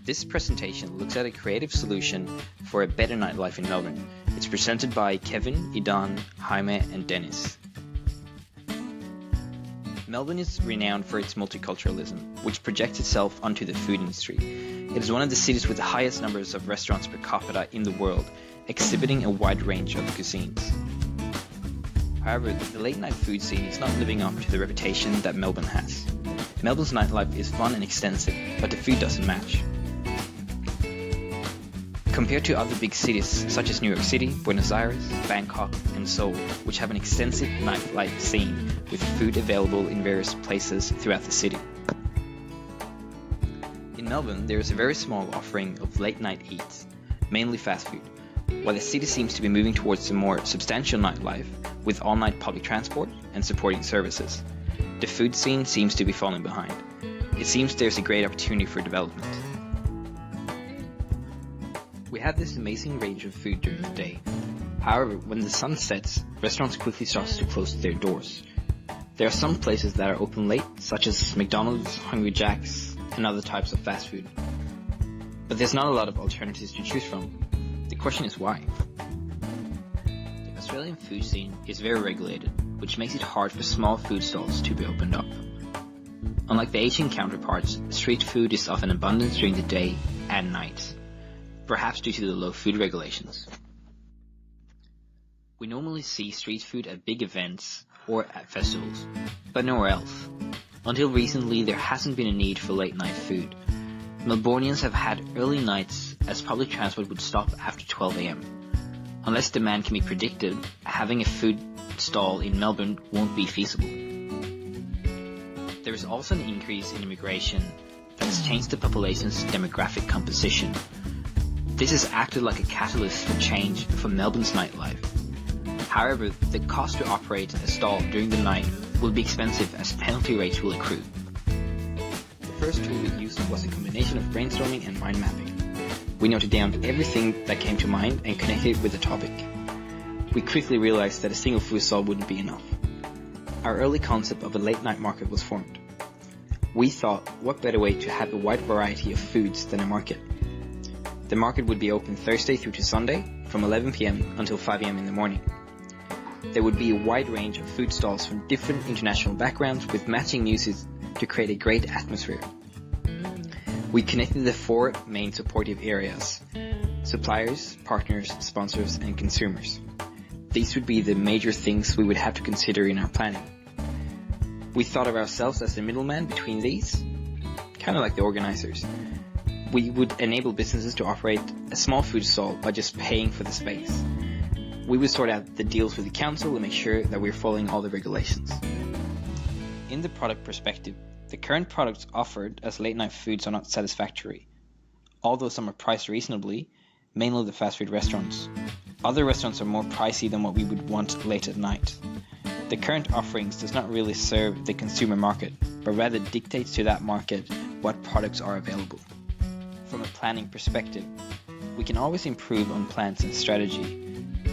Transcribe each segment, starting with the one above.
This presentation looks at a creative solution for a better nightlife in Melbourne. It's presented by Kevin, Idan, Jaime and Dennis. Melbourne is renowned for its multiculturalism, which projects itself onto the food industry. It is one of the cities with the highest numbers of restaurants per capita in the world, exhibiting a wide range of cuisines. However, the late night food scene is not living up to the reputation that Melbourne has. Melbourne's nightlife is fun and extensive, but the food doesn't match. Compared to other big cities such as New York City, Buenos Aires, Bangkok and Seoul, which have an extensive nightlife scene with food available in various places throughout the city. In Melbourne, there is a very small offering of late night eats, mainly fast food, while the city seems to be moving towards a more substantial nightlife with all-night public transport and supporting services. The food scene seems to be falling behind. It seems there's a great opportunity for development. We have this amazing range of food during the day. However, when the sun sets, restaurants quickly start to close their doors. There are some places that are open late, such as McDonald's, Hungry Jack's, and other types of fast food. But there's not a lot of alternatives to choose from. The question is why? The Australian food scene is very regulated, which makes it hard for small food stalls to be opened up. Unlike the Asian counterparts, street food is often abundant during the day and night, perhaps due to the low food regulations. We normally see street food at big events or at festivals, but nowhere else. Until recently, there hasn't been a need for late night food. Melbournians have had early nights as public transport would stop after 12 am. Unless demand can be predicted, having a food stall in Melbourne won't be feasible. There is also an increase in immigration that has changed the population's demographic composition. This has acted like a catalyst for change for Melbourne's nightlife. However, the cost to operate a stall during the night will be expensive as penalty rates will accrue. The first tool we used was a combination of brainstorming and mind mapping. We noted down everything that came to mind and connected it with the topic. We quickly realized that a single food stall wouldn't be enough. Our early concept of a late night market was formed. We thought, what better way to have a wide variety of foods than a market? The market would be open Thursday through to Sunday from 11 p.m. until 5 a.m. in the morning. There would be a wide range of food stalls from different international backgrounds with matching music to create a great atmosphere. We connected the four main supportive areas: suppliers, partners, sponsors, and consumers. These would be the major things we would have to consider in our planning. We thought of ourselves as the middleman between these, kind of like the organizers. We would enable businesses to operate a small food stall by just paying for the space. We would sort out the deals with the council and make sure that we're following all the regulations. In the product perspective, the current products offered as late night foods are not satisfactory. Although some are priced reasonably, mainly the fast food restaurants. Other restaurants are more pricey than what we would want late at night. The current offerings does not really serve the consumer market, but rather dictates to that market what products are available. From a planning perspective, we can always improve on plans and strategy.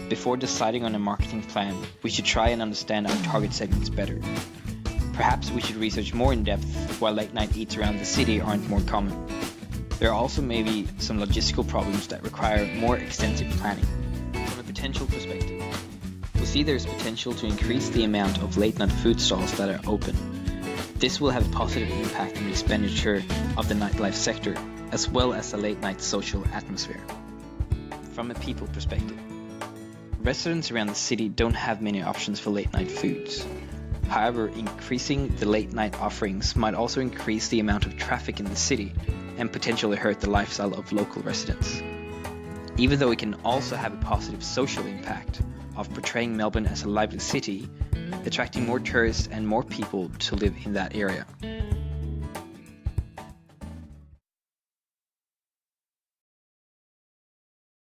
Before deciding on a marketing plan, we should try and understand our target segments better. Perhaps we should research more in depth why late night eats around the city aren't more common. There are also maybe some logistical problems that require more extensive planning. From a potential perspective, we see there is potential to increase the amount of late night food stalls that are open. This will have a positive impact on the expenditure of the nightlife sector, as well as the late night social atmosphere. From a people perspective, residents around the city don't have many options for late night foods. However, increasing the late night offerings might also increase the amount of traffic in the city and potentially hurt the lifestyle of local residents. Even though it can also have a positive social impact of portraying Melbourne as a lively city, attracting more tourists and more people to live in that area.